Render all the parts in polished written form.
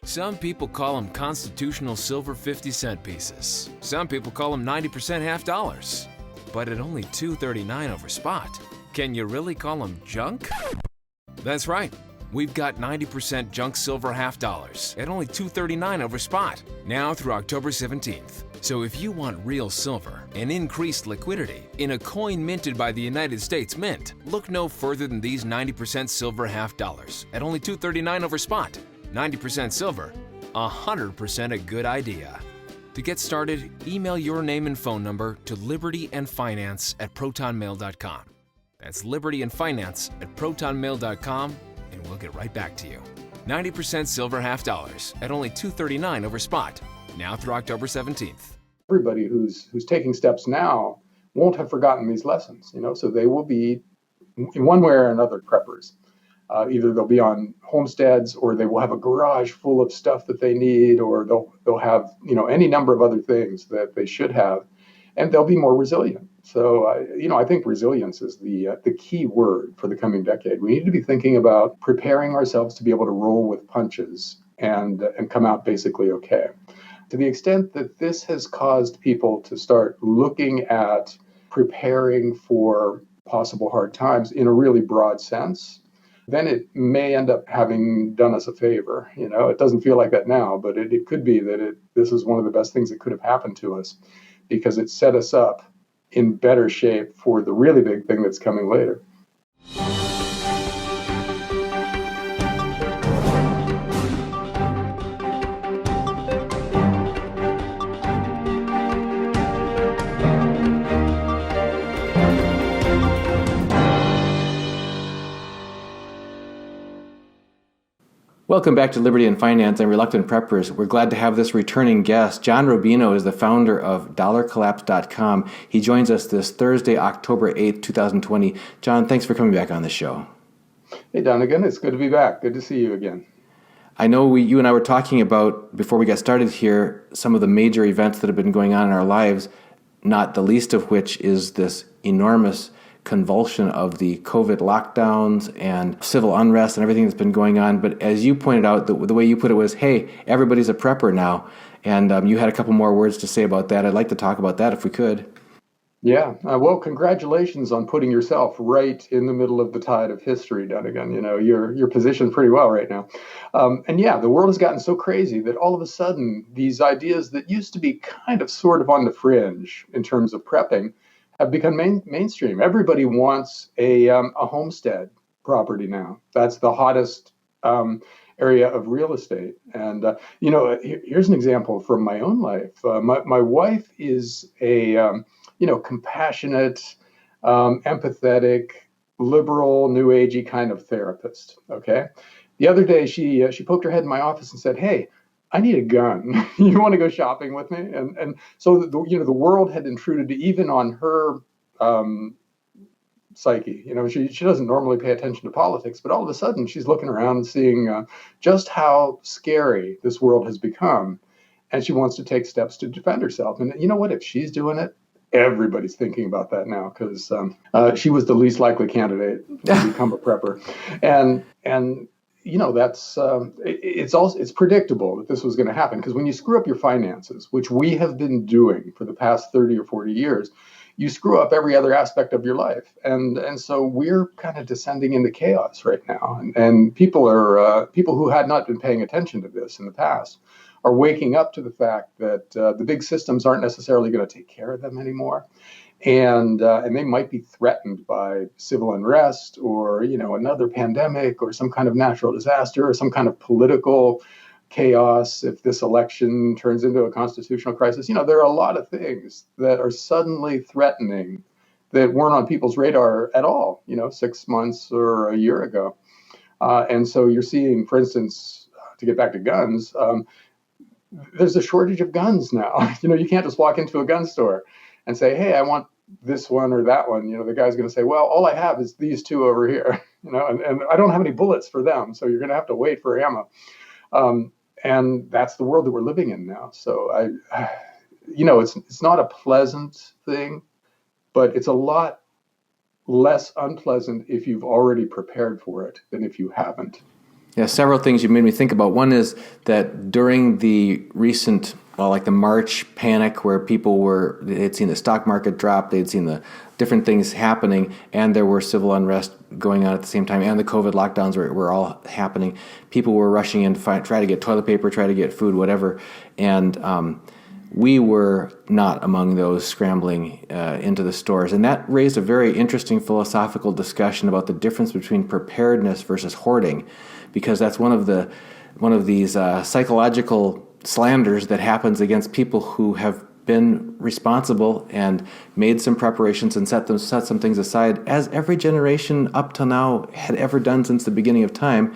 Some people call them constitutional silver 50-cent pieces. Some people call them 90% half dollars. But at only $2.39 over spot, can you really call them junk? That's right. We've got 90% junk silver half dollars at only $2.39 over spot, now through October 17th. So if you want real silver and increased liquidity in a coin minted by the United States Mint, look no further than these 90% silver half dollars at only $2.39 over spot. 90% silver, 100% a good idea. To get started, email your name and phone number to libertyandfinance@protonmail.com. That's libertyandfinance@protonmail.com, and we'll get right back to you. 90% silver half dollars at only $2.39 over spot, now through October 17th. Everybody who's taking steps now won't have forgotten these lessons, so they will be, in one way or another, preppers. Either they'll be on homesteads, or they will have a garage full of stuff that they need, or they'll have any number of other things that they should have, and they'll be more resilient. So I think resilience is the key word for the coming decade. We need to be thinking about preparing ourselves to be able to roll with punches and come out basically okay. To the extent that this has caused people to start looking at preparing for possible hard times in a really broad sense, then it may end up having done us a favor. It doesn't feel like that now, but it could be that this is one of the best things that could have happened to us, because it set us up in better shape for the really big thing that's coming later. Welcome back to Liberty and Finance and Reluctant Preppers. We're glad to have this returning guest. John Rubino is the founder of dollarcollapse.com. He joins us this Thursday, October 8th, 2020. John, thanks for coming back on the show. Hey, Donegan. It's good to be back. Good to see you again. I know you and I were talking about, before we got started here, some of the major events that have been going on in our lives, not the least of which is this enormous convulsion of the COVID lockdowns and civil unrest and everything that's been going on. But as you pointed out, the way you put it was, hey, everybody's a prepper now. And you had a couple more words to say about that. I'd like to talk about that if we could. Yeah. Well, congratulations on putting yourself right in the middle of the tide of history, Donegan. You're positioned pretty well right now. And yeah, the world has gotten so crazy that all of a sudden, these ideas that used to be kind of sort of on the fringe in terms of prepping have become mainstream. Everybody wants a homestead property now. That's the hottest area of real estate. And here's an example from my own life. My wife is a compassionate, empathetic, liberal, new agey kind of therapist. Okay. The other day, she poked her head in my office and said, "Hey, I need a gun. You want to go shopping with me?" And so the world had intruded even on her psyche. She doesn't normally pay attention to politics, but all of a sudden she's looking around and seeing just how scary this world has become, and she wants to take steps to defend herself. And you know what? If she's doing it, everybody's thinking about that now, because she was the least likely candidate to become a prepper, and that's it's predictable that this was going to happen, because when you screw up your finances, which we have been doing for the past 30 or 40 years, you screw up every other aspect of your life, and so we're kind of descending into chaos right now, and people who had not been paying attention to this in the past are waking up to the fact that the big systems aren't necessarily going to take care of them anymore. And they might be threatened by civil unrest, or another pandemic, or some kind of natural disaster, or some kind of political chaos if this election turns into a constitutional crisis. There are a lot of things that are suddenly threatening that weren't on people's radar at all, 6 months or a year ago. And so you're seeing, for instance, to get back to guns, there's a shortage of guns now. You can't just walk into a gun store and say, "Hey, I want this one or that one." The guy's going to say, "Well, all I have is these two over here," and I don't have any bullets for them, so you're going to have to wait for ammo. And that's the world that we're living in now. So it's not a pleasant thing, but it's a lot less unpleasant if you've already prepared for it than if you haven't. Yeah, several things you made me think about. One is that during the recent, like the March panic, where they'd seen the stock market drop, they'd seen the different things happening, and there were civil unrest going on at the same time, and the COVID lockdowns were all happening. People were rushing in to try to get toilet paper, try to get food, whatever, and we were not among those scrambling into the stores. And that raised a very interesting philosophical discussion about the difference between preparedness versus hoarding, because that's one of these psychological slanders that happens against people who have been responsible and made some preparations and set some things aside, as every generation up till now had ever done since the beginning of time.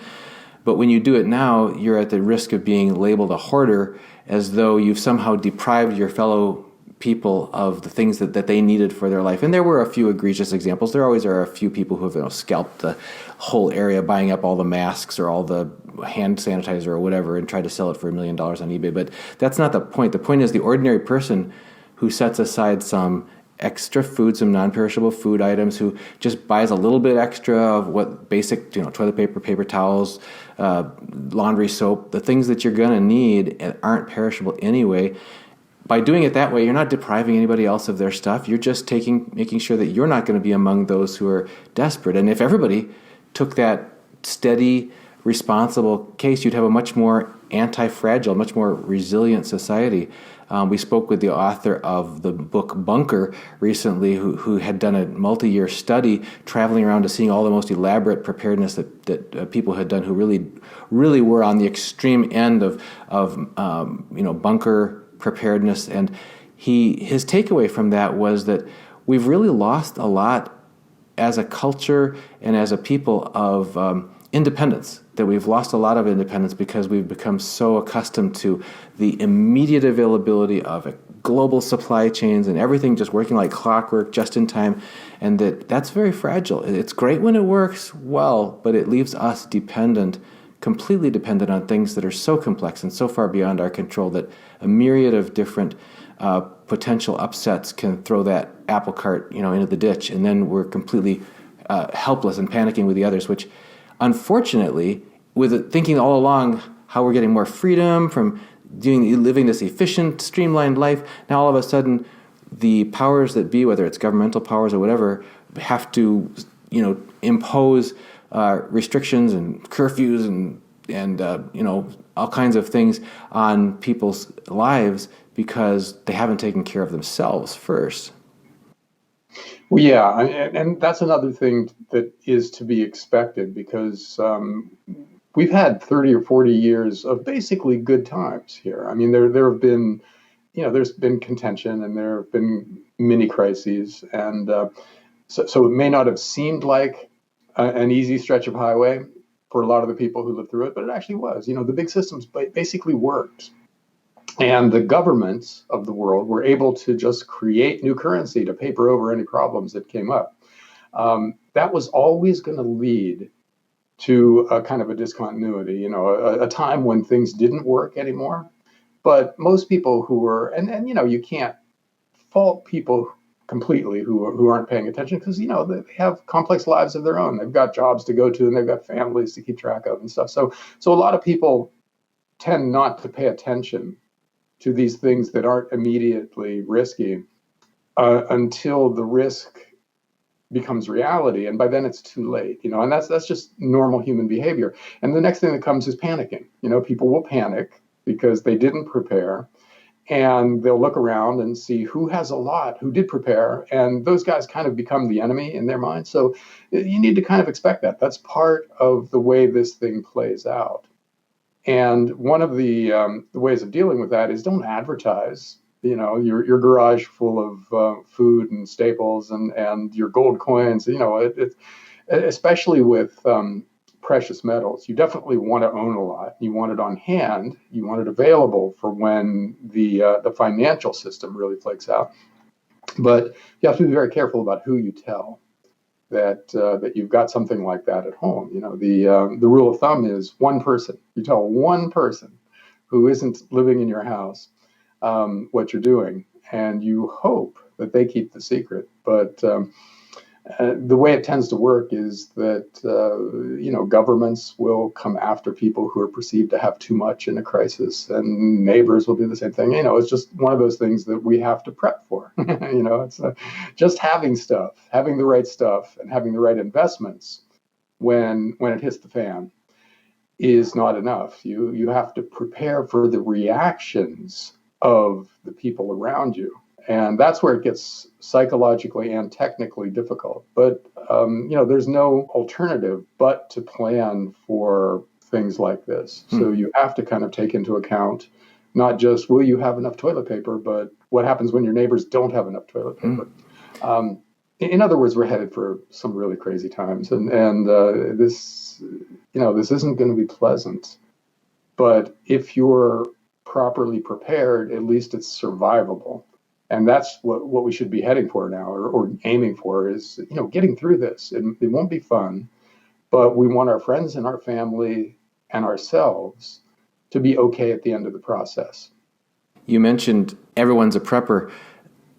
But when you do it now, you're at the risk of being labeled a hoarder, as though you've somehow deprived your fellow people of the things that they needed for their life. And there were a few egregious examples. There always are a few people who have scalped the whole area, buying up all the masks or all the hand sanitizer or whatever and tried to sell it for $1 million on eBay. But that's not the point. The point is the ordinary person who sets aside some extra food, some non-perishable food items, who just buys a little bit extra of what basic, toilet paper, paper towels, laundry soap, the things that you're going to need and aren't perishable anyway. By doing it that way, you're not depriving anybody else of their stuff. You're just making sure that you're not going to be among those who are desperate. And if everybody took that steady, responsible case, you'd have a much more anti-fragile, much more resilient society. We spoke with the author of the book Bunker recently, who had done a multi-year study traveling around to seeing all the most elaborate preparedness that people had done who really were on the extreme end of bunker preparedness. And his takeaway from that was that we've really lost a lot as a culture and as a people of independence, that we've lost a lot of independence because we've become so accustomed to the immediate availability of global supply chains and everything just working like clockwork, just in time, and that's very fragile. It's great when it works well, but it leaves us completely dependent on things that are so complex and so far beyond our control that a myriad of different potential upsets can throw that apple cart, into the ditch, and then we're completely helpless and panicking with the others, which unfortunately, with thinking all along how we're getting more freedom from living this efficient, streamlined life, now all of a sudden the powers that be, whether it's governmental powers or whatever, have to impose restrictions and curfews and all kinds of things on people's lives because they haven't taken care of themselves first. Well, yeah, and that's another thing that is to be expected because we've had 30 or 40 years of basically good times here. I mean, there have been, there's been contention and there have been mini crises, and so it may not have seemed like an easy stretch of highway for a lot of the people who lived through it, but it actually was. The big systems basically worked. And the governments of the world were able to just create new currency to paper over any problems that came up. That was always going to lead to a kind of a discontinuity, a time when things didn't work anymore. But most people who were, and you can't fault people completely who aren't paying attention because, they have complex lives of their own. They've got jobs to go to and they've got families to keep track of and stuff. So a lot of people tend not to pay attention to these things that aren't immediately risky until the risk becomes reality, and by then it's too late. And that's just normal human behavior. And the next thing that comes is panicking. People will panic because they didn't prepare, and they'll look around and see who has a lot, who did prepare, and those guys kind of become the enemy in their mind. So you need to kind of expect that. That's part of the way this thing plays out. And one of the ways of dealing with that is don't advertise, your garage full of food and staples and your gold coins. Especially with precious metals, you definitely want to own a lot. You want it on hand. You want it available for when the financial system really flakes out. But you have to be very careful about who you tell that you've got something like that at home. The rule of thumb is one person. You tell one person who isn't living in your house what you're doing, and you hope that they keep the secret. But The way it tends to work is that governments will come after people who are perceived to have too much in a crisis, and neighbors will do the same thing. It's just one of those things that we have to prep for. It's just having the right stuff, and having the right investments when it hits the fan is not enough. You have to prepare for the reactions of the people around you. And that's where it gets psychologically and technically difficult. But, there's no alternative but to plan for things like this. So you have to kind of take into account not just will you have enough toilet paper, but what happens when your neighbors don't have enough toilet paper. In other words, we're headed for some really crazy times. And this isn't going to be pleasant. But if you're properly prepared, at least it's survivable. And that's what we should be heading for now, or aiming for, is getting through this. It won't be fun, but we want our friends and our family and ourselves to be okay at the end of the process. You mentioned everyone's a prepper,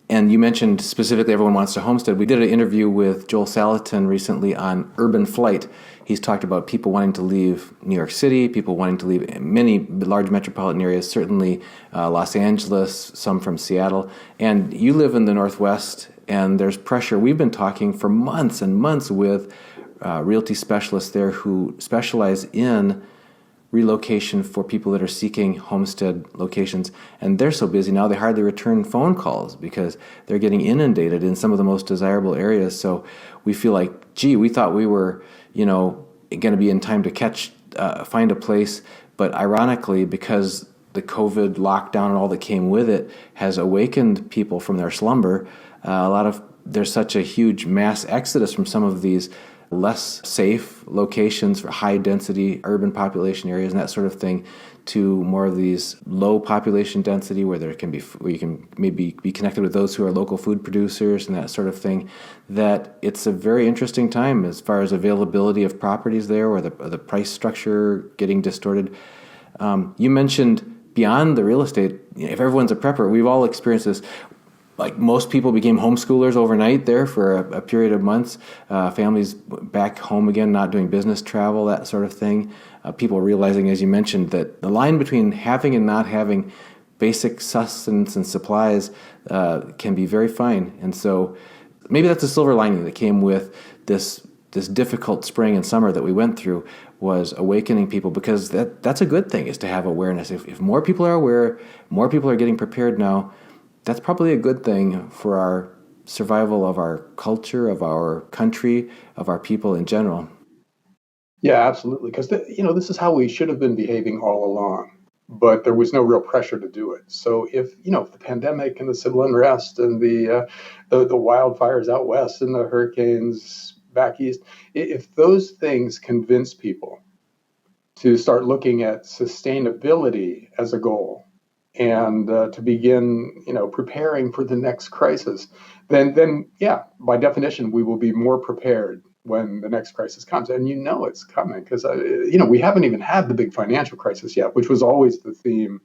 and you mentioned specifically everyone wants to homestead. We did an interview with Joel Salatin recently on urban flight. He's talked about people wanting to leave New York City, people wanting to leave many large metropolitan areas, certainly Los Angeles, some from Seattle. And you live in the Northwest, and there's pressure. We've been talking for months and months with realty specialists there who specialize in relocation for people that are seeking homestead locations. And they're so busy now, they hardly return phone calls because they're getting inundated in some of the most desirable areas. So we feel like, we thought we were, going to be in time to find a place. But ironically, because the COVID lockdown and all that came with it has awakened people from their slumber, there's such a huge mass exodus from some of these less safe locations for high density urban population areas and that sort of thing, to more of these low population density where you can maybe be connected with those who are local food producers and that sort of thing, that it's a very interesting time as far as availability of properties there, or the price structure getting distorted. You mentioned beyond the real estate, if everyone's a prepper, we've all experienced this. Like most people became homeschoolers overnight there for a period of months. Families back home again, not doing business travel, that sort of thing. People realizing, as you mentioned, that the line between having and not having basic sustenance and supplies can be very fine. And so maybe that's a silver lining that came with this difficult spring and summer that we went through, was awakening people, because that's a good thing, is to have awareness. If more people are aware, more people are getting prepared now, that's probably a good thing for our survival of our culture, of our country, of our people in general. Yeah, absolutely. Because this is how we should have been behaving all along, but there was no real pressure to do it. So if the pandemic and the civil unrest and the wildfires out west and the hurricanes back east, if those things convince people to start looking at sustainability as a goal, and to begin, preparing for the next crisis, then yeah, by definition, we will be more prepared when the next crisis comes. And it's coming, because we haven't even had the big financial crisis yet, which was always the theme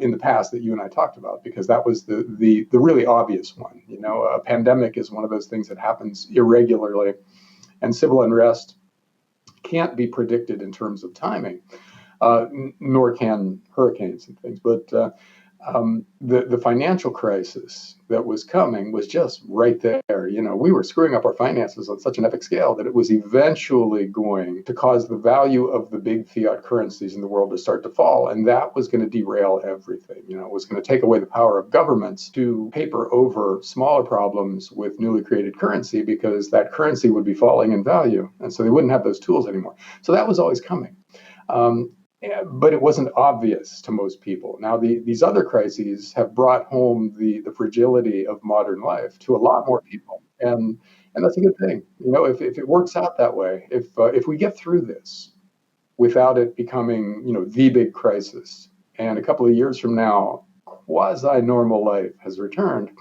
in the past that you and I talked about, because that was the really obvious one. A pandemic is one of those things that happens irregularly, and civil unrest can't be predicted in terms of timing. Nor can hurricanes and things. But the financial crisis that was coming was just right there. We were screwing up our finances on such an epic scale that it was eventually going to cause the value of the big fiat currencies in the world to start to fall. And that was going to derail everything. It was going to take away the power of governments to paper over smaller problems with newly created currency, because that currency would be falling in value. And so they wouldn't have those tools anymore. So that was always coming. But it wasn't obvious to most people. Now, these other crises have brought home the fragility of modern life to a lot more people, and that's a good thing. If it works out that way, if we get through this without it becoming the big crisis, and a couple of years from now, quasi-normal life has returned,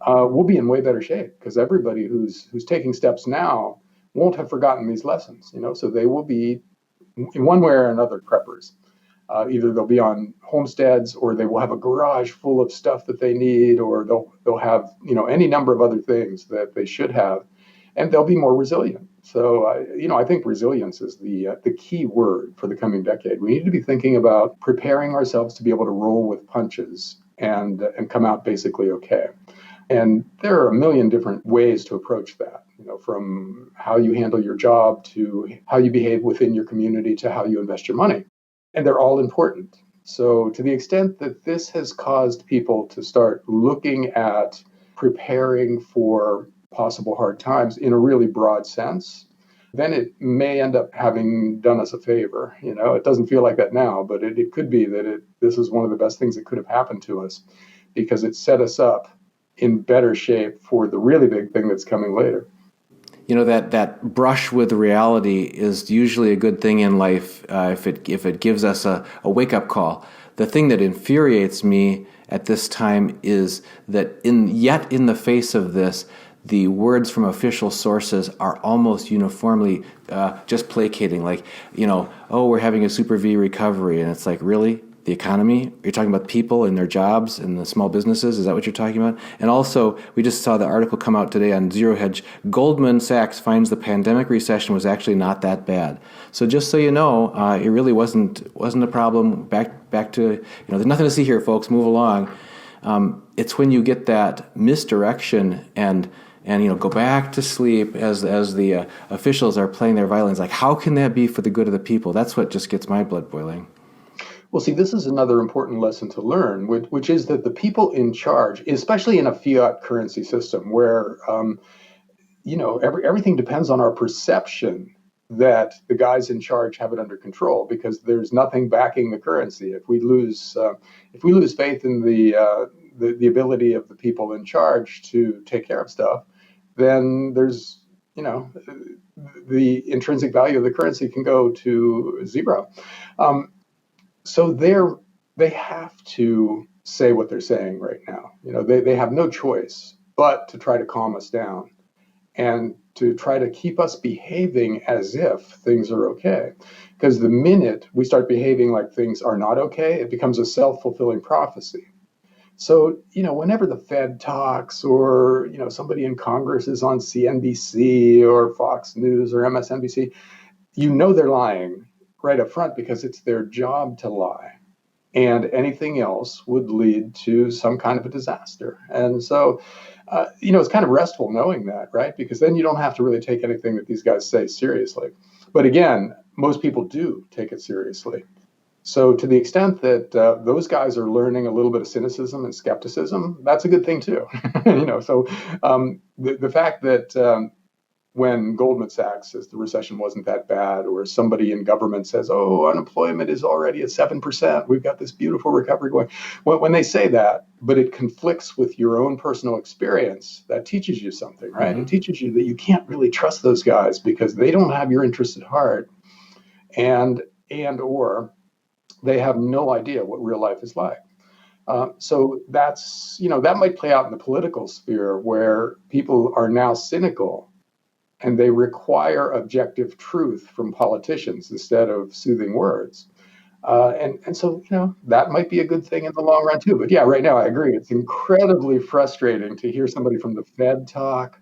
we'll be in way better shape, because everybody who's taking steps now won't have forgotten these lessons. So they will be, in one way or another, preppers. Either they'll be on homesteads, or they will have a garage full of stuff that they need, or they'll have any number of other things that they should have. and they'll be more resilient. So, I think resilience is the key word for the coming decade. We need to be thinking about preparing ourselves to be able to roll with punches and come out basically okay. And there are a million different ways to approach that, from how you handle your job to how you behave within your community to how you invest your money. And they're all important. So to the extent that this has caused people to start looking at preparing for possible hard times in a really broad sense, then it may end up having done us a favor. It doesn't feel like that now, but it could be that this is one of the best things that could have happened to us, because it set us up in better shape for the really big thing that's coming later. That brush with reality is usually a good thing in life if it gives us a wake-up call. The thing that infuriates me at this time is that in the face of this, the words from official sources are almost uniformly just placating, like, we're having a super V recovery. And it's like, really? The economy? You're talking about people and their jobs and the small businesses? Is that what you're talking about? And also, we just saw the article come out today on Zero Hedge. Goldman Sachs finds the pandemic recession was actually not that bad. So just so you know, it really wasn't a problem. Back to, there's nothing to see here, folks. Move along. It's when you get that misdirection and go back to sleep as the officials are playing their violins. Like, how can that be for the good of the people? That's what just gets my blood boiling. Well, see, this is another important lesson to learn, which is that the people in charge, especially in a fiat currency system where, everything depends on our perception that the guys in charge have it under control, because there's nothing backing the currency. If we lose faith in the ability of the people in charge to take care of stuff, then there's, the intrinsic value of the currency can go to zero. So they have to say what they're saying right now. They have no choice but to try to calm us down and to try to keep us behaving as if things are okay. Because the minute we start behaving like things are not okay, it becomes a self-fulfilling prophecy. So, whenever the Fed talks, or, somebody in Congress is on CNBC or Fox News or MSNBC, they're lying right up front, because it's their job to lie. And anything else would lead to some kind of a disaster. And so, it's kind of restful knowing that, right? Because then you don't have to really take anything that these guys say seriously. But again, most people do take it seriously. So to the extent that those guys are learning a little bit of cynicism and skepticism, that's a good thing too. So the fact that when Goldman Sachs says the recession wasn't that bad, or somebody in government says, unemployment is already at 7%, we've got this beautiful recovery going. When they say that, but it conflicts with your own personal experience, that teaches you something, right? Mm-hmm. It teaches you that you can't really trust those guys because they don't have your interest at heart, and or they have no idea what real life is like. So that's, that might play out in the political sphere, where people are now cynical and they require objective truth from politicians instead of soothing words. And so, that might be a good thing in the long run too. But yeah, right now I agree. It's incredibly frustrating to hear somebody from the Fed talk,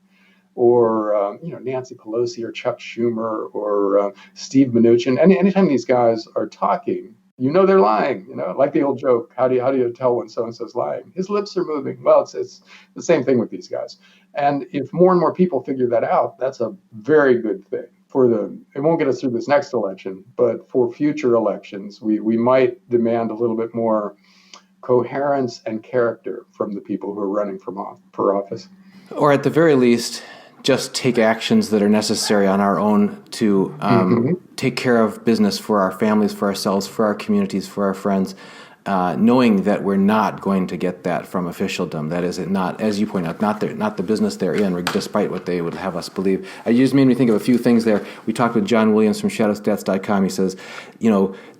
or, Nancy Pelosi or Chuck Schumer or Steve Mnuchin. And anytime these guys are talking, they're lying, like the old joke. How do you tell when so-and-so's lying? His lips are moving. Well, it's the same thing with these guys. And if more and more people figure that out, that's a very good thing it won't get us through this next election, but for future elections, we might demand a little bit more coherence and character from the people who are running for office. Or at the very least, just take actions that are necessary on our own to take care of business for our families, for ourselves, for our communities, for our friends, knowing that we're not going to get that from officialdom. That is, not, as you point out, not the business they're in, despite what they would have us believe. It just made me think of a few things there. We talked with John Williams from shadowstats.com. He says,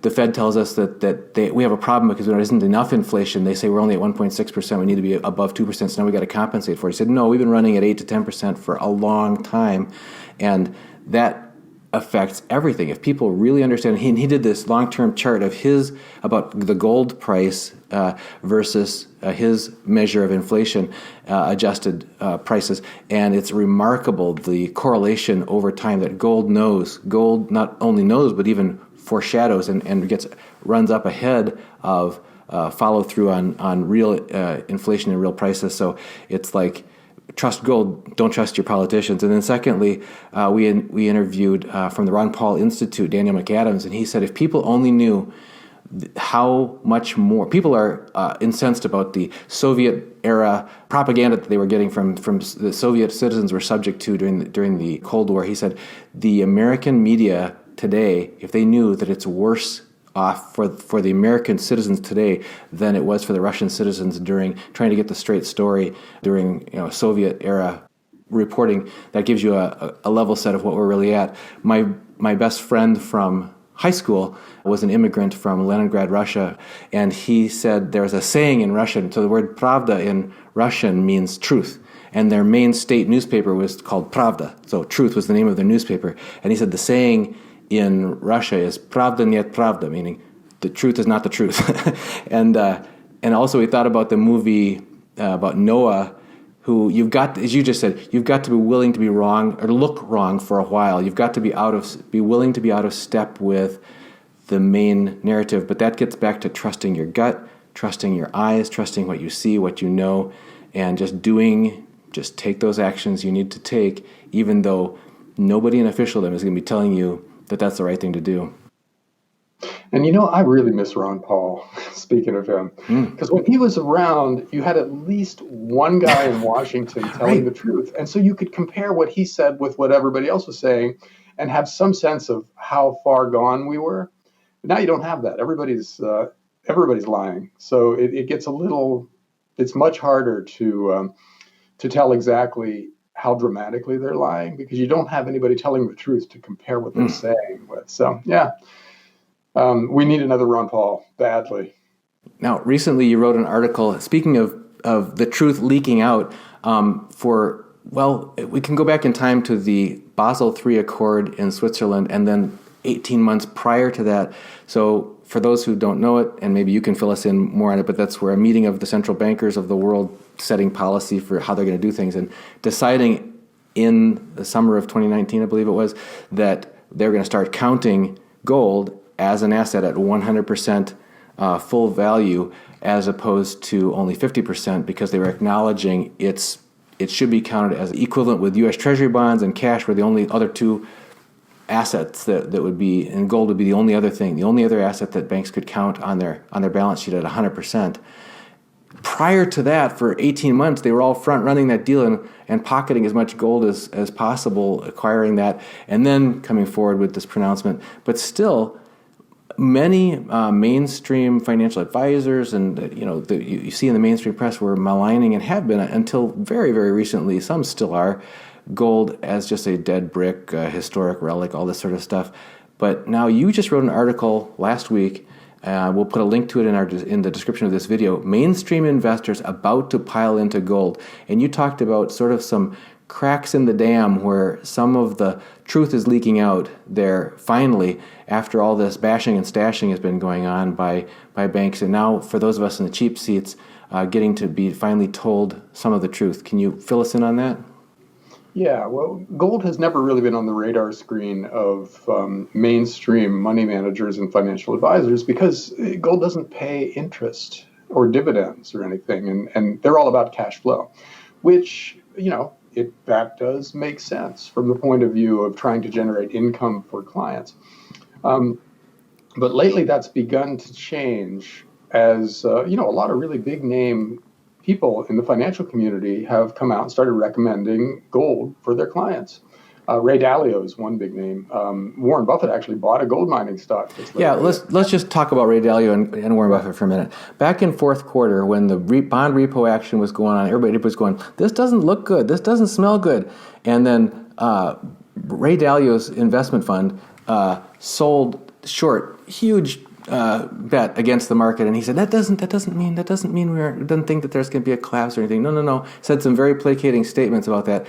the Fed tells us that we have a problem because there isn't enough inflation. They say we're only at 1.6%. We need to be above 2%. So now we got to compensate for it. He said, no, we've been running at 8 to 10% for a long time, and that affects everything. If people really understand, he did this long-term chart of his about the gold price versus his measure of inflation adjusted prices, and it's remarkable the correlation over time that gold not only knows but even foreshadows and runs up ahead of follow through on real inflation and real prices. So it's like, trust gold, don't trust your politicians. And then secondly, we interviewed from the Ron Paul Institute, Daniel McAdams, and he said if people only knew how much more people are incensed about the Soviet era propaganda that they were getting from the Soviet citizens were subject to during the Cold War. He said the American media today, if they knew that it's worse off for the American citizens today than it was for the Russian citizens during trying to get the straight story during Soviet era reporting, that gives you a level set of what we're really at. My best friend from high school was an immigrant from Leningrad, Russia, and he said there's a saying in Russian, so the word pravda in Russian means truth, and their main state newspaper was called Pravda, so truth was the name of their newspaper, and he said the saying in Russia is pravda net pravda, meaning the truth is not the truth. and also we thought about the movie about Noah, who you've got, as you just said, you've got to be willing to be wrong or look wrong for a while. You've got to be willing to be out of step with the main narrative. But that gets back to trusting your gut, trusting your eyes, trusting what you see, what you know, and just take those actions you need to take, even though nobody in officialdom is going to be telling you that that's the right thing to do. And I really miss Ron Paul, speaking of him, because when he was around, you had at least one guy in Washington telling the truth. And so you could compare what he said with what everybody else was saying and have some sense of how far gone we were. But now you don't have that. Everybody's lying. So it gets it's much harder to tell exactly how dramatically they're lying because you don't have anybody telling the truth to compare what they're saying with. So, yeah. We need another Ron Paul badly. Now, recently you wrote an article, speaking of the truth leaking out, we can go back in time to the Basel III Accord in Switzerland and then 18 months prior to that. So for those who don't know it, and maybe you can fill us in more on it, but that's where a meeting of the central bankers of the world setting policy for how they're going to do things and deciding in the summer of 2019, I believe it was, that they're going to start counting gold as an asset at 100% full value as opposed to only 50% because they were acknowledging it should be counted as equivalent with U.S. Treasury bonds and cash were the only other two assets that would be, and gold would be the only other asset that banks could count on their balance sheet at 100%. Prior to that, for 18 months, they were all front-running that deal and pocketing as much gold as possible, acquiring that, and then coming forward with this pronouncement. But still, many mainstream financial advisors and you see in the mainstream press were maligning and have been until very, very recently, some still are, gold as just a dead brick, historic relic, all this sort of stuff. But now you just wrote an article last week. We'll put a link to it in the description of this video. Mainstream investors about to pile into gold. And you talked about sort of some cracks in the dam where some of the truth is leaking out there finally after all this bashing and stashing has been going on by banks. And now for those of us in the cheap seats, getting to be finally told some of the truth. Can you fill us in on that? Yeah, well, gold has never really been on the radar screen of mainstream money managers and financial advisors because gold doesn't pay interest or dividends or anything, and they're all about cash flow, which, that does make sense from the point of view of trying to generate income for clients. But lately that's begun to change as, a lot of really big name people in the financial community have come out and started recommending gold for their clients. Ray Dalio is one big name. Warren Buffett actually bought a gold mining stock. Yeah, let's just talk about Ray Dalio and Warren Buffett for a minute. Back in fourth quarter, when the bond repo action was going on, everybody was going, this doesn't look good, this doesn't smell good. And then Ray Dalio's investment fund sold short, huge bet against the market, and he said that doesn't mean we doesn't think that there's going to be a collapse or anything. No. Said some very placating statements about that.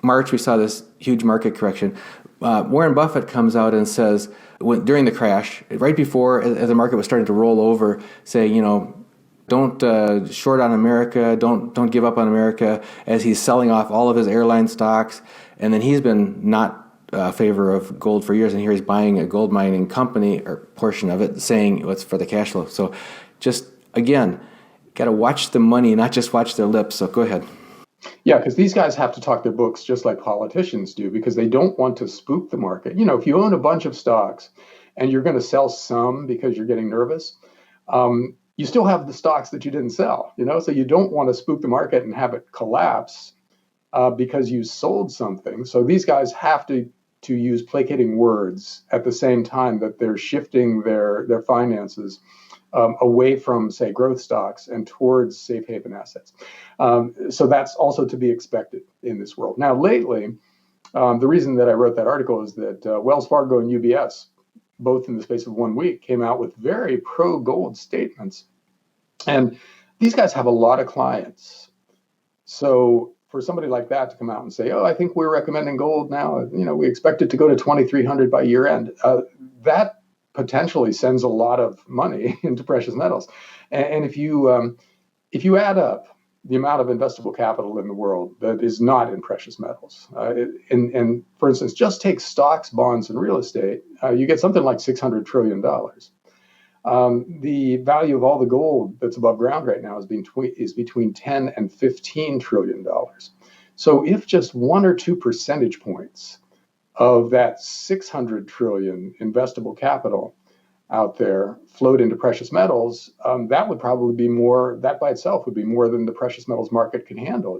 March, we saw this huge market correction. Warren Buffett comes out and says, during the crash, right before, as the market was starting to roll over, saying, don't short on America, don't give up on America, as he's selling off all of his airline stocks. And then he's been not a favor of gold for years, and here he's buying a gold mining company or portion of it, saying it's for the cash flow. So just, again, got to watch the money, not just watch their lips. So go ahead. Yeah, because these guys have to talk their books just like politicians do, because they don't want to spook the market. If you own a bunch of stocks and you're going to sell some because you're getting nervous, you still have the stocks that you didn't sell, so you don't want to spook the market and have it collapse because you sold something. So these guys have to use placating words at the same time that they're shifting their finances away from, say, growth stocks and towards safe haven assets. So that's also to be expected in this world. Now, lately, the reason that I wrote that article is that Wells Fargo and UBS, both in the space of 1 week, came out with very pro-gold statements. And these guys have a lot of clients. So for somebody like that to come out and say, I think we're recommending gold now, we expect it to go to 2,300 by year end, that potentially sends a lot of money into precious metals. And if you add up the amount of investable capital in the world that is not in precious metals, and for instance, just take stocks, bonds, and real estate, you get something like $600 trillion. The value of all the gold that's above ground right now is between 10 and 15 trillion dollars. So if just 1 or 2 percentage points of that 600 trillion investable capital out there flowed into precious metals, that would probably be more, that by itself would be more than the precious metals market can handle.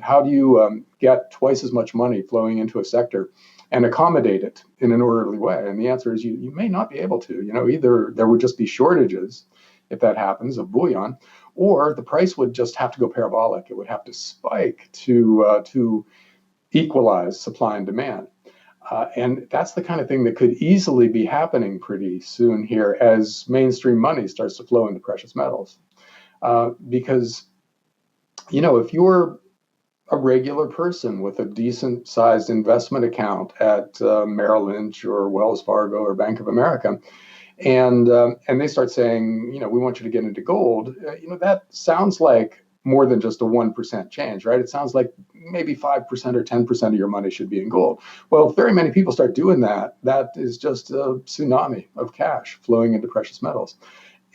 How do you get twice as much money flowing into a sector and accommodate it in an orderly way? And the answer is you may not be able to. Either there would just be shortages, if that happens, of bullion, or the price would just have to go parabolic. It would have to spike to equalize supply and demand. And that's the kind of thing that could easily be happening pretty soon here as mainstream money starts to flow into precious metals. Because, if you're a regular person with a decent sized investment account at Merrill Lynch or Wells Fargo or Bank of America, and they start saying, we want you to get into gold, that sounds like more than just a 1% change, right? It sounds like maybe 5% or 10% of your money should be in gold. Well, if very many people start doing that, that is just a tsunami of cash flowing into precious metals.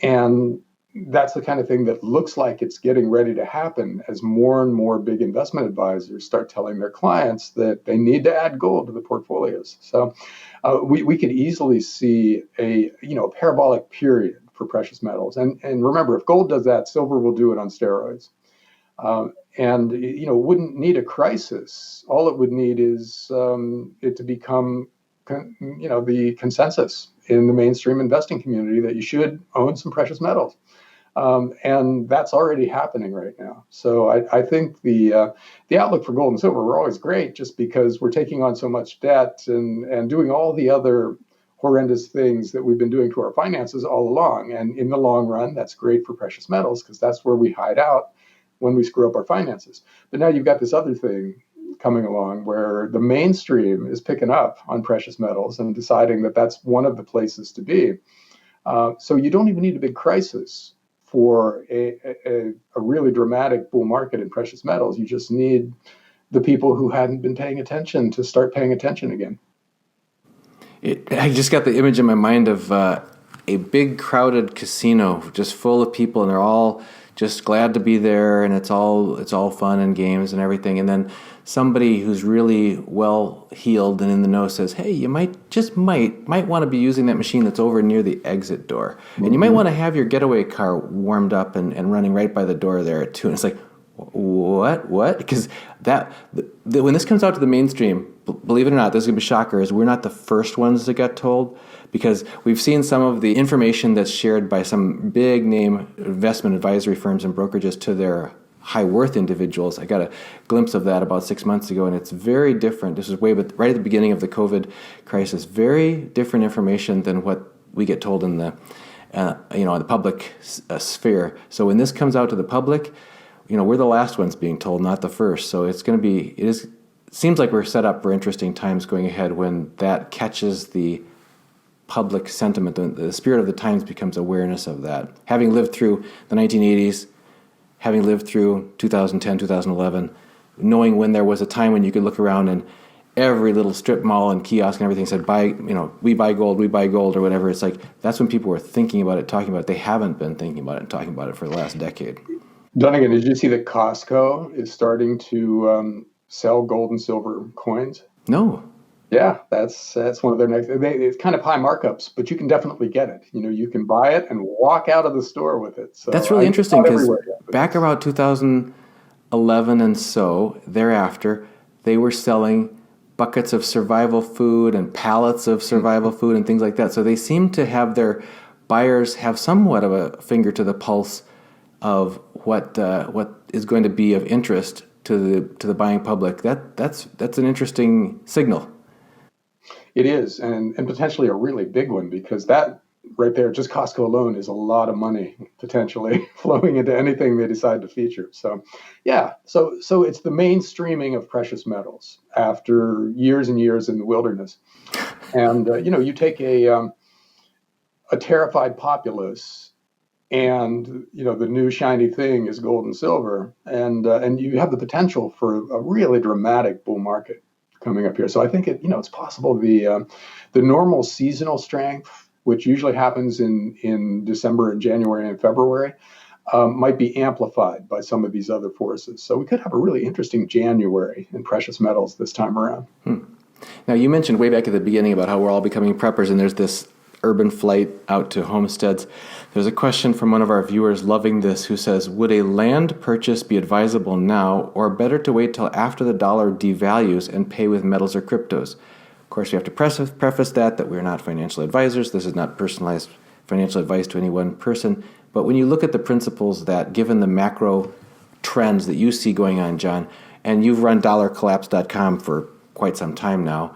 And that's the kind of thing that looks like it's getting ready to happen as more and more big investment advisors start telling their clients that they need to add gold to the portfolios. So we could easily see a parabolic period for precious metals. And remember, if gold does that, silver will do it on steroids. And it wouldn't need a crisis. All it would need is it to become, the consensus in the mainstream investing community that you should own some precious metals. And that's already happening right now. So I think the outlook for gold and silver were always great, just because we're taking on so much debt and doing all the other horrendous things that we've been doing to our finances all along. And in the long run, that's great for precious metals, because that's where we hide out when we screw up our finances. But now you've got this other thing coming along where the mainstream is picking up on precious metals and deciding that that's one of the places to be. So you don't even need a big crisis for a really dramatic bull market in precious metals. You just need the people who hadn't been paying attention to start paying attention again. I just got the image in my mind of a big crowded casino just full of people, and they're all just glad to be there, and it's all fun and games and everything. And then somebody who's really well heeled and in the know says, "Hey, you might want to be using that machine that's over near the exit door, and you might want to have your getaway car warmed up and running right by the door there too." And it's like, what? Because when this comes out to the mainstream, believe it or not, this is going to be a shocker, is we're not the first ones that got told, because we've seen some of the information that's shared by some big name investment advisory firms and brokerages to their high worth individuals. I got a glimpse of that about 6 months ago, and it's very different. This was right at the beginning of the COVID crisis. Very different information than what we get told in the the public sphere. So when this comes out to the public, we're the last ones being told, not the first. So it's seems like we're set up for interesting times going ahead when that catches the public sentiment. The spirit of the times becomes awareness of that. Having lived through the 1980s, having lived through 2010, 2011, knowing when there was a time when you could look around and every little strip mall and kiosk and everything said, we buy gold, or whatever. It's like, that's when people were thinking about it, talking about it. They haven't been thinking about it and talking about it for the last decade. Dunnigan, did you see that Costco is starting to sell gold and silver coins? No. Yeah, that's one of their next. It's kind of high markups, but you can definitely get it. You can buy it and walk out of the store with it. So that's really interesting because back around 2011 and so thereafter, they were selling buckets of survival food and pallets of survival food and things like that. So they seem to have their buyers have somewhat of a finger to the pulse of what is going to be of interest to the buying public. That's an interesting signal. It is, and potentially a really big one, because that right there, just Costco alone, is a lot of money potentially flowing into anything they decide to feature. So, yeah, so it's the mainstreaming of precious metals after years and years in the wilderness. And you take a terrified populace, and the new shiny thing is gold and silver, and you have the potential for a really dramatic bull market coming up here. So I think it's possible the normal seasonal strength, which usually happens in December and January and February, might be amplified by some of these other forces. So we could have a really interesting January in precious metals this time around. Now, you mentioned way back at the beginning about how we're all becoming preppers, and there's this urban flight out to homesteads. There's a question from one of our viewers loving this who says, would a land purchase be advisable now, or better to wait till after the dollar devalues and pay with metals or cryptos? Of course, we have to preface that we're not financial advisors. This is not personalized financial advice to any one person. But when you look at the principles that, given the macro trends that you see going on, John, and you've run dollarcollapse.com for quite some time now,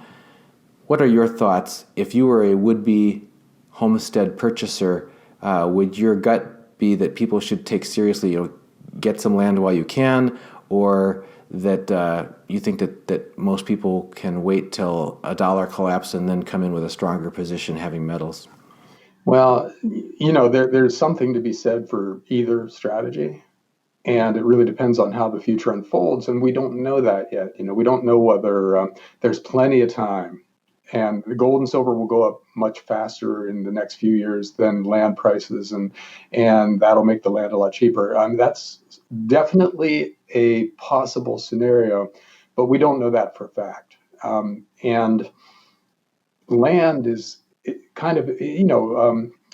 what are your thoughts if you were a would-be homestead purchaser? Would your gut be that people should take seriously, get some land while you can, or that you think that most people can wait till a dollar collapse and then come in with a stronger position having metals? Well, there's something to be said for either strategy, and it really depends on how the future unfolds, and we don't know that yet. We don't know whether there's plenty of time. And the gold and silver will go up much faster in the next few years than land prices, and that'll make the land a lot cheaper. That's definitely a possible scenario, but we don't know that for a fact. And land is kind of,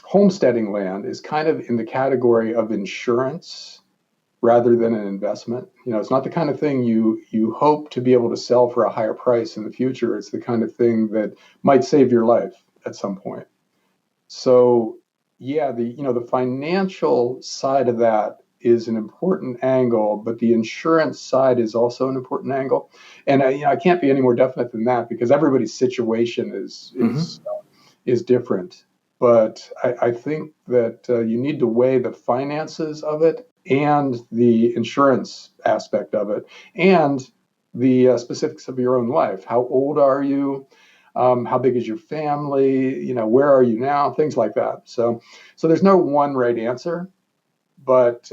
homesteading land is kind of in the category of insurance rather than an investment. It's not the kind of thing you hope to be able to sell for a higher price in the future. It's the kind of thing that might save your life at some point. So, yeah, the financial side of that is an important angle, but the insurance side is also an important angle. And I can't be any more definite than that, because everybody's situation is different. But I think that you need to weigh the finances of it and the insurance aspect of it, and the specifics of your own life. How old are you? How big is your family? Where are you now? Things like that. So there's no one right answer, but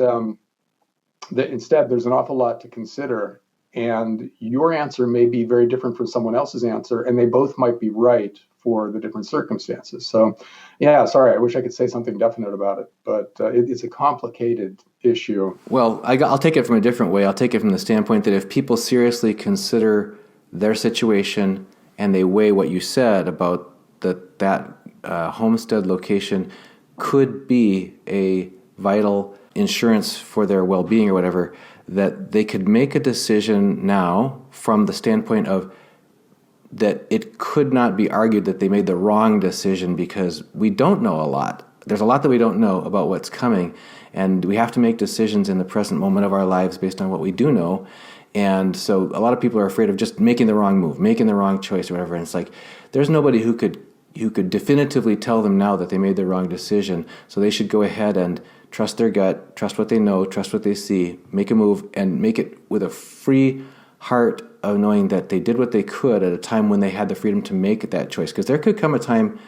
instead there's an awful lot to consider, and your answer may be very different from someone else's answer, and they both might be right for the different circumstances. So, yeah, sorry, I wish I could say something definite about it, but it's a complicated issue. Well, I'll take it from a different way. I'll take it from the standpoint that if people seriously consider their situation and they weigh what you said about that homestead location could be a vital insurance for their well-being or whatever, that they could make a decision now from the standpoint of that it could not be argued that they made the wrong decision, because we don't know a lot. There's a lot that we don't know about what's coming, and we have to make decisions in the present moment of our lives based on what we do know. And so a lot of people are afraid of just making the wrong move, making the wrong choice or whatever. And it's like there's nobody who could definitively tell them now that they made the wrong decision. So they should go ahead and trust their gut, trust what they know, trust what they see, make a move, and make it with a free heart of knowing that they did what they could at a time when they had the freedom to make that choice. Because there could come a time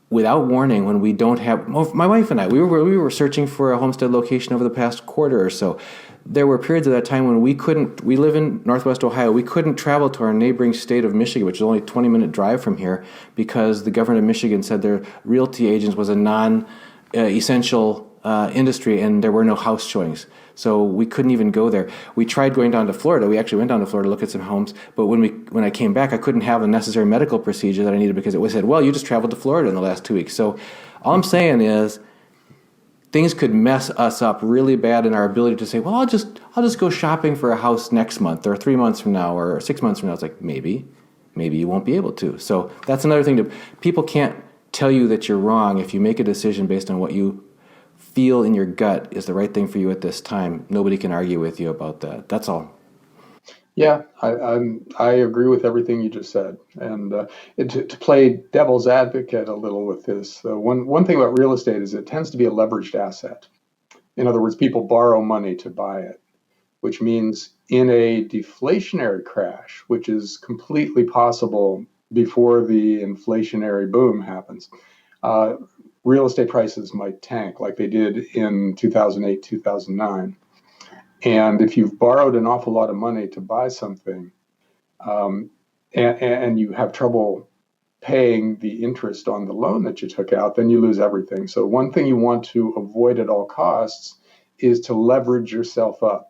without warning when we don't have. Well, my wife and I, we were searching for a homestead location over the past quarter or so. There were periods of that time when we couldn't. We live in Northwest Ohio. We couldn't travel to our neighboring state of Michigan, which is only a 20-minute drive from here, because the government of Michigan said their realty agents was a non-essential industry, and there were no house showings. So we couldn't even go there. We tried going down to Florida. We actually went down to Florida to look at some homes, but when I came back, I couldn't have the necessary medical procedure that I needed because it was said, well, you just traveled to Florida in the last 2 weeks. So all I'm saying is things could mess us up really bad in our ability to say, well, I'll just go shopping for a house next month or 3 months from now or 6 months from now. It's like, maybe you won't be able to. So that's another thing. People can't tell you that you're wrong if you make a decision based on what you feel in your gut is the right thing for you at this time. Nobody can argue with you about that. That's all. Yeah, I agree with everything you just said. And to play devil's advocate a little with this, one thing about real estate is it tends to be a leveraged asset. In other words, people borrow money to buy it, which means in a deflationary crash, which is completely possible before the inflationary boom happens, real estate prices might tank like they did in 2008, 2009. And if you've borrowed an awful lot of money to buy something, and you have trouble paying the interest on the loan that you took out, then you lose everything. So one thing you want to avoid at all costs is to leverage yourself up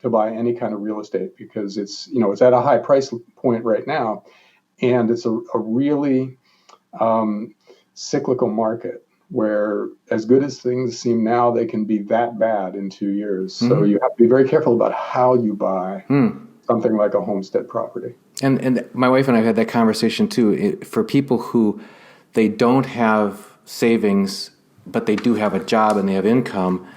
to buy any kind of real estate, because it's at a high price point right now, and it's a really cyclical market where, as good as things seem now, they can be that bad in 2 years. So you have to be very careful about how you buy something like a homestead property. And my wife and I have had that conversation too. For people who they don't have savings, but they do have a job and they have income,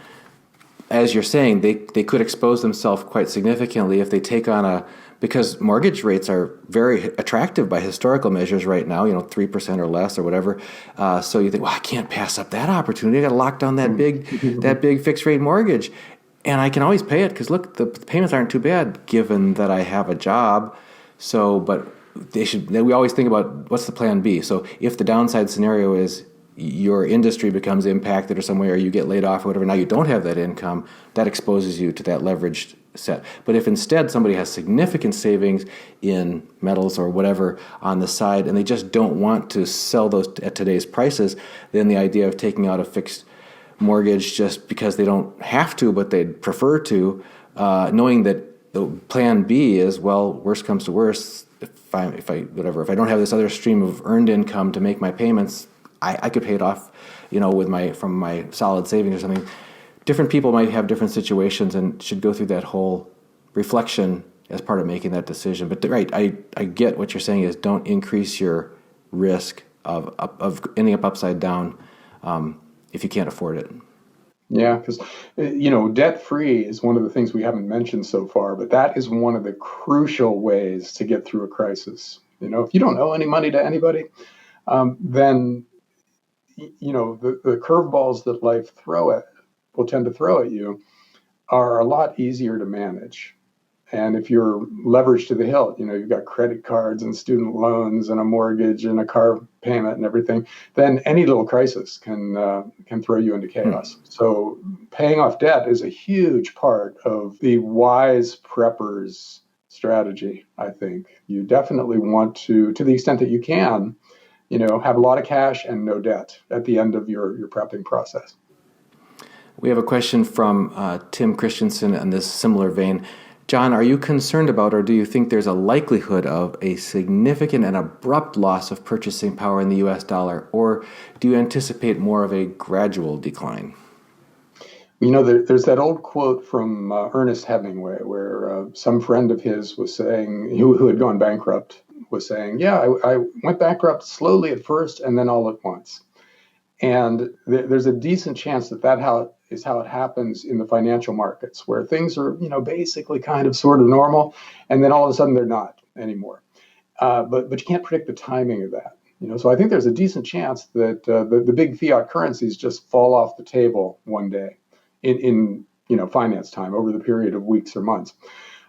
as you're saying, they could expose themselves quite significantly if they take on because mortgage rates are very attractive by historical measures right now, 3% or less or whatever. So you think, well, I can't pass up that opportunity. I got to lock down that big fixed rate mortgage, and I can always pay it because look, the payments aren't too bad given that I have a job. So, but we always think about what's the plan B. So if the downside scenario is your industry becomes impacted or some way, or you get laid off or whatever, now you don't have that income, that exposes you to that leveraged set. But if instead somebody has significant savings in metals or whatever on the side, and they just don't want to sell those at today's prices, then the idea of taking out a fixed mortgage just because they don't have to, but they'd prefer to, knowing that the plan B is, well, worst comes to worst, if I don't have this other stream of earned income to make my payments, I could pay it off, from my solid savings or something. Different people might have different situations and should go through that whole reflection as part of making that decision. But right, I get what you're saying is don't increase your risk of ending up upside down if you can't afford it. Yeah, because, debt-free is one of the things we haven't mentioned so far, but that is one of the crucial ways to get through a crisis. If you don't owe any money to anybody, then, the curveballs that life will tend to throw at you are a lot easier to manage. And if you're leveraged to the hilt, you've got credit cards and student loans and a mortgage and a car payment and everything, then any little crisis can throw you into chaos. So paying off debt is a huge part of the wise prepper's strategy, I think. You definitely want to the extent that you can, have a lot of cash and no debt at the end of your prepping process. We have a question from Tim Christensen in this similar vein. John, are you concerned about, or do you think there's a likelihood of a significant and abrupt loss of purchasing power in the U.S. dollar, or do you anticipate more of a gradual decline? There's that old quote from Ernest Hemingway where some friend of his was saying, who had gone bankrupt, was saying, yeah, I went bankrupt slowly at first and then all at once. And there's a decent chance that is how it happens in the financial markets, where things are, basically kind of sort of normal, and then all of a sudden they're not anymore. But you can't predict the timing of that. So I think there's a decent chance that the big fiat currencies just fall off the table one day in finance time over the period of weeks or months.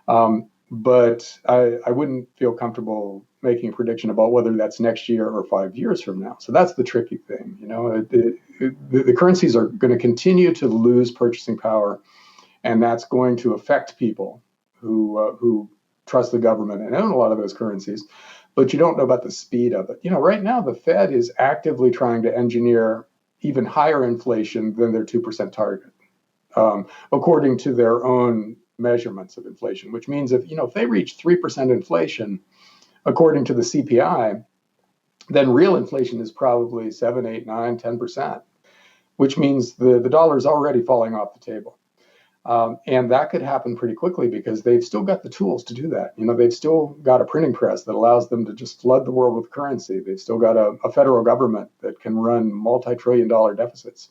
But I wouldn't feel comfortable making a prediction about whether that's next year or 5 years from now. So that's the tricky thing. The currencies are going to continue to lose purchasing power, and that's going to affect people who trust the government and own a lot of those currencies. But you don't know about the speed of it. Right now the Fed is actively trying to engineer even higher inflation than their 2% target, according to their own measurements of inflation, which means if they reach 3% inflation, according to the CPI, then real inflation is probably 7, 8, 9, 10%, which means the dollar is already falling off the table. And that could happen pretty quickly because they've still got the tools to do that. They've still got a printing press that allows them to just flood the world with currency. They've still got a federal government that can run multi-trillion-dollar deficits.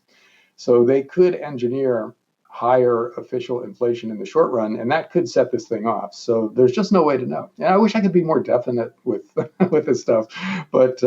So they could engineer higher official inflation in the short run, and that could set this thing off. So there's just no way to know. And I wish I could be more definite with with this stuff, but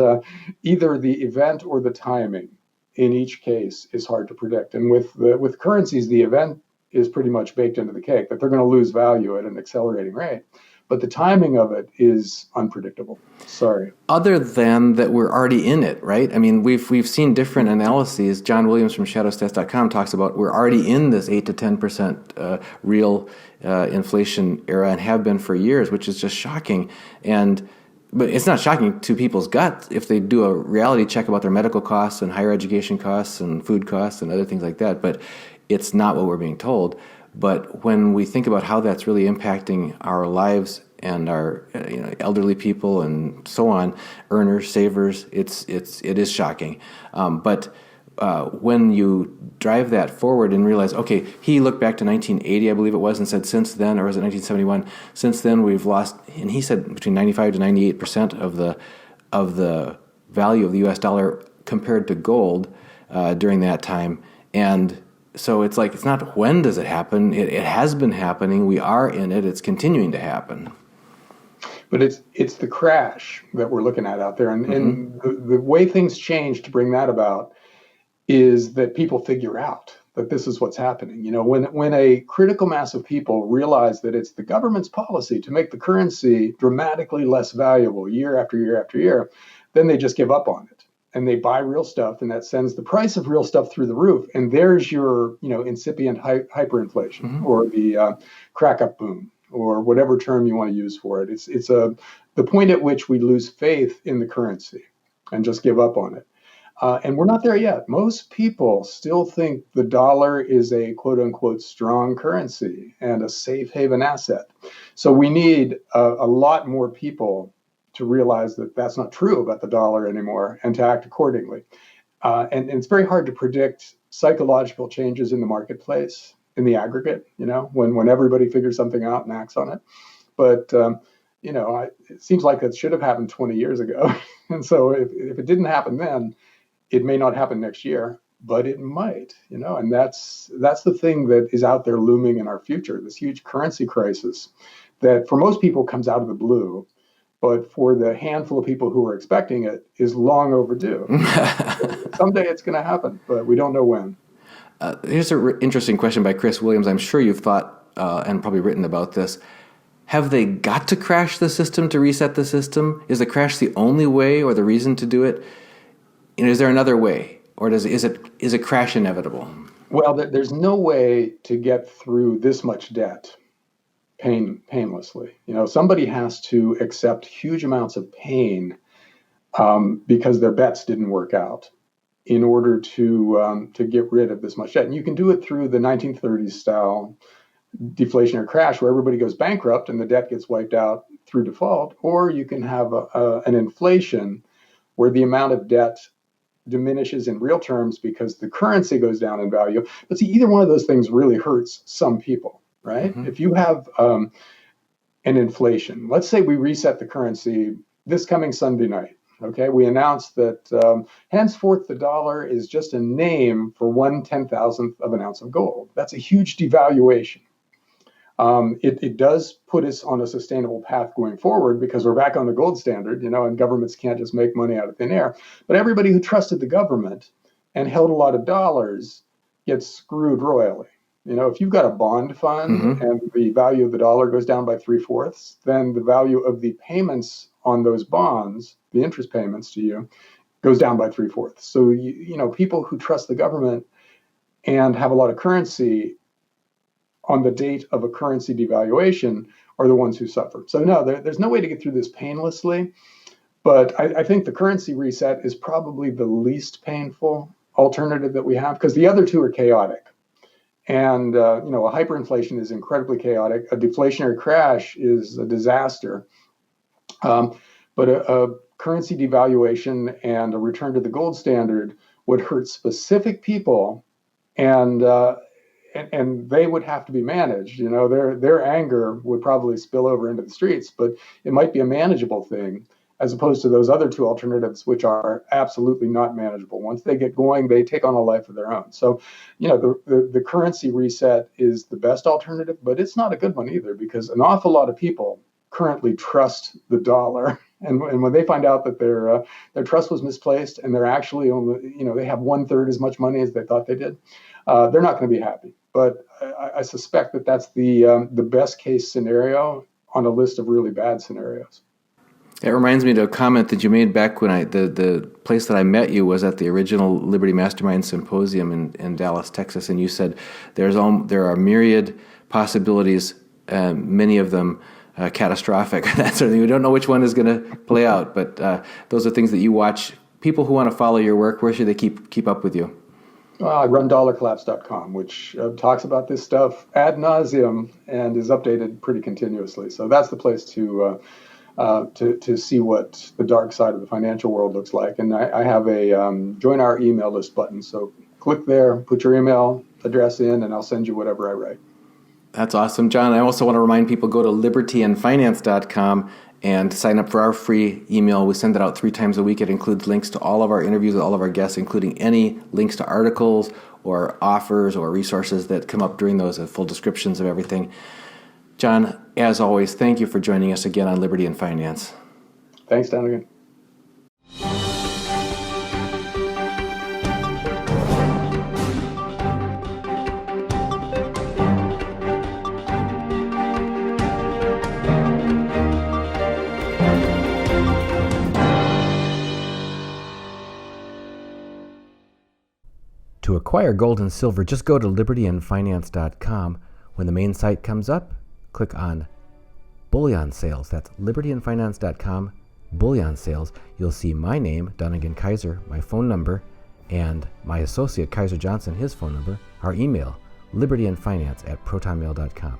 either the event or the timing in each case is hard to predict. And with currencies, the event is pretty much baked into the cake, that they're going to lose value at an accelerating rate. But the timing of it is unpredictable. Sorry. Other than that, we're already in it, right? I mean, we've seen different analyses. John Williams from shadowstats.com talks about we're already in this 8 to 10% real inflation era and have been for years, which is just shocking. But it's not shocking to people's gut if they do a reality check about their medical costs and higher education costs and food costs and other things like that. But it's not what we're being told. But when we think about how that's really impacting our lives and our elderly people and so on, earners, savers, it is shocking. But when you drive that forward and realize, okay, he looked back to 1980, I believe it was, and said since then, or was it 1971? Since then, we've lost, and he said between 95 to 98% of the value of the U.S. dollar compared to gold during that time, and so it's like, it's not when does it happen. It has been happening. We are in it. It's continuing to happen. But it's the crash that we're looking at out there. And the way things change to bring that about is that people figure out that this is what's happening. When a critical mass of people realize that it's the government's policy to make the currency dramatically less valuable year after year after year, then they just give up on it. And they buy real stuff, and that sends the price of real stuff through the roof. And there's your, incipient hyperinflation, or the crack up boom, or whatever term you want to use for it. It's the point at which we lose faith in the currency and just give up on it. And we're not there yet. Most people still think the dollar is a quote unquote strong currency and a safe haven asset. So we need a lot more people to realize that that's not true about the dollar anymore and to act accordingly. And it's very hard to predict psychological changes in the marketplace in the aggregate, when everybody figures something out and acts on it. But, it seems like it should have happened 20 years ago. And so if it didn't happen then, it may not happen next year, but it might, and that's the thing that is out there looming in our future, this huge currency crisis that for most people comes out of the blue. But for the handful of people who are expecting it, is long overdue. Someday it's going to happen, but we don't know when. Here's an interesting question by Chris Williams. I'm sure you've thought and probably written about this. Have they got to crash the system to reset the system? Is the crash the only way or the reason to do it? Is there another way, or is a crash inevitable? Well, there's no way to get through this much debt painlessly. Somebody has to accept huge amounts of pain because their bets didn't work out in order to get rid of this much debt. And you can do it through the 1930s style deflationary crash where everybody goes bankrupt and the debt gets wiped out through default, or you can have an inflation where the amount of debt diminishes in real terms because the currency goes down in value. But see, either one of those things really hurts some people. Right? If you have an inflation, let's say we reset the currency this coming Sunday night. Okay, we announce that henceforth the dollar is just a name for 1/10,000th of an ounce of gold. That's a huge devaluation. It does put us on a sustainable path going forward because we're back on the gold standard, and governments can't just make money out of thin air. But everybody who trusted the government and held a lot of dollars gets screwed royally. If you've got a bond fund and the value of the dollar goes down by 3/4, then the value of the payments on those bonds, the interest payments to you, goes down by 3/4. So, people who trust the government and have a lot of currency on the date of a currency devaluation are the ones who suffer. So no, there's no way to get through this painlessly. But I think the currency reset is probably the least painful alternative that we have, because the other two are chaotic. And, a hyperinflation is incredibly chaotic. A deflationary crash is a disaster. But a currency devaluation and a return to the gold standard would hurt specific people, and they would have to be managed. Their anger would probably spill over into the streets, but it might be a manageable thing, as opposed to those other two alternatives, which are absolutely not manageable. Once they get going, they take on a life of their own. So, the currency reset is the best alternative, but it's not a good one either, because an awful lot of people currently trust the dollar. And when they find out that their trust was misplaced and they're actually only, they have 1/3 as much money as they thought they did, they're not going to be happy. But I suspect that that's the best case scenario on a list of really bad scenarios. It reminds me of a comment that you made back when the place that I met you was at the original Liberty Mastermind Symposium in Dallas, Texas, and you said there are myriad possibilities, many of them catastrophic. That sort of thing. We don't know which one is going to play out, but those are things that you watch. People who want to follow your work, where should they keep up with you? Well, I run dollarcollapse.com, which talks about this stuff ad nauseum and is updated pretty continuously. So that's the place to see what the dark side of the financial world looks like. And I have a join our email list button. So click there, put your email address in, and I'll send you whatever I write. That's awesome, John. I also want to remind people, go to libertyandfinance.com and sign up for our free email. We send it out 3 times a week. It includes links to all of our interviews with all of our guests, including any links to articles or offers or resources that come up during those, full descriptions of everything. John, as always, thank you for joining us again on Liberty and Finance. Thanks, Donegan. To acquire gold and silver, just go to libertyandfinance.com. When the main site comes up, click on Bullion Sales. That's libertyandfinance.com, Bullion Sales. You'll see my name, Donegan Kaiser, my phone number, and my associate, Kaiser Johnson, his phone number, our email, libertyandfinance@protonmail.com.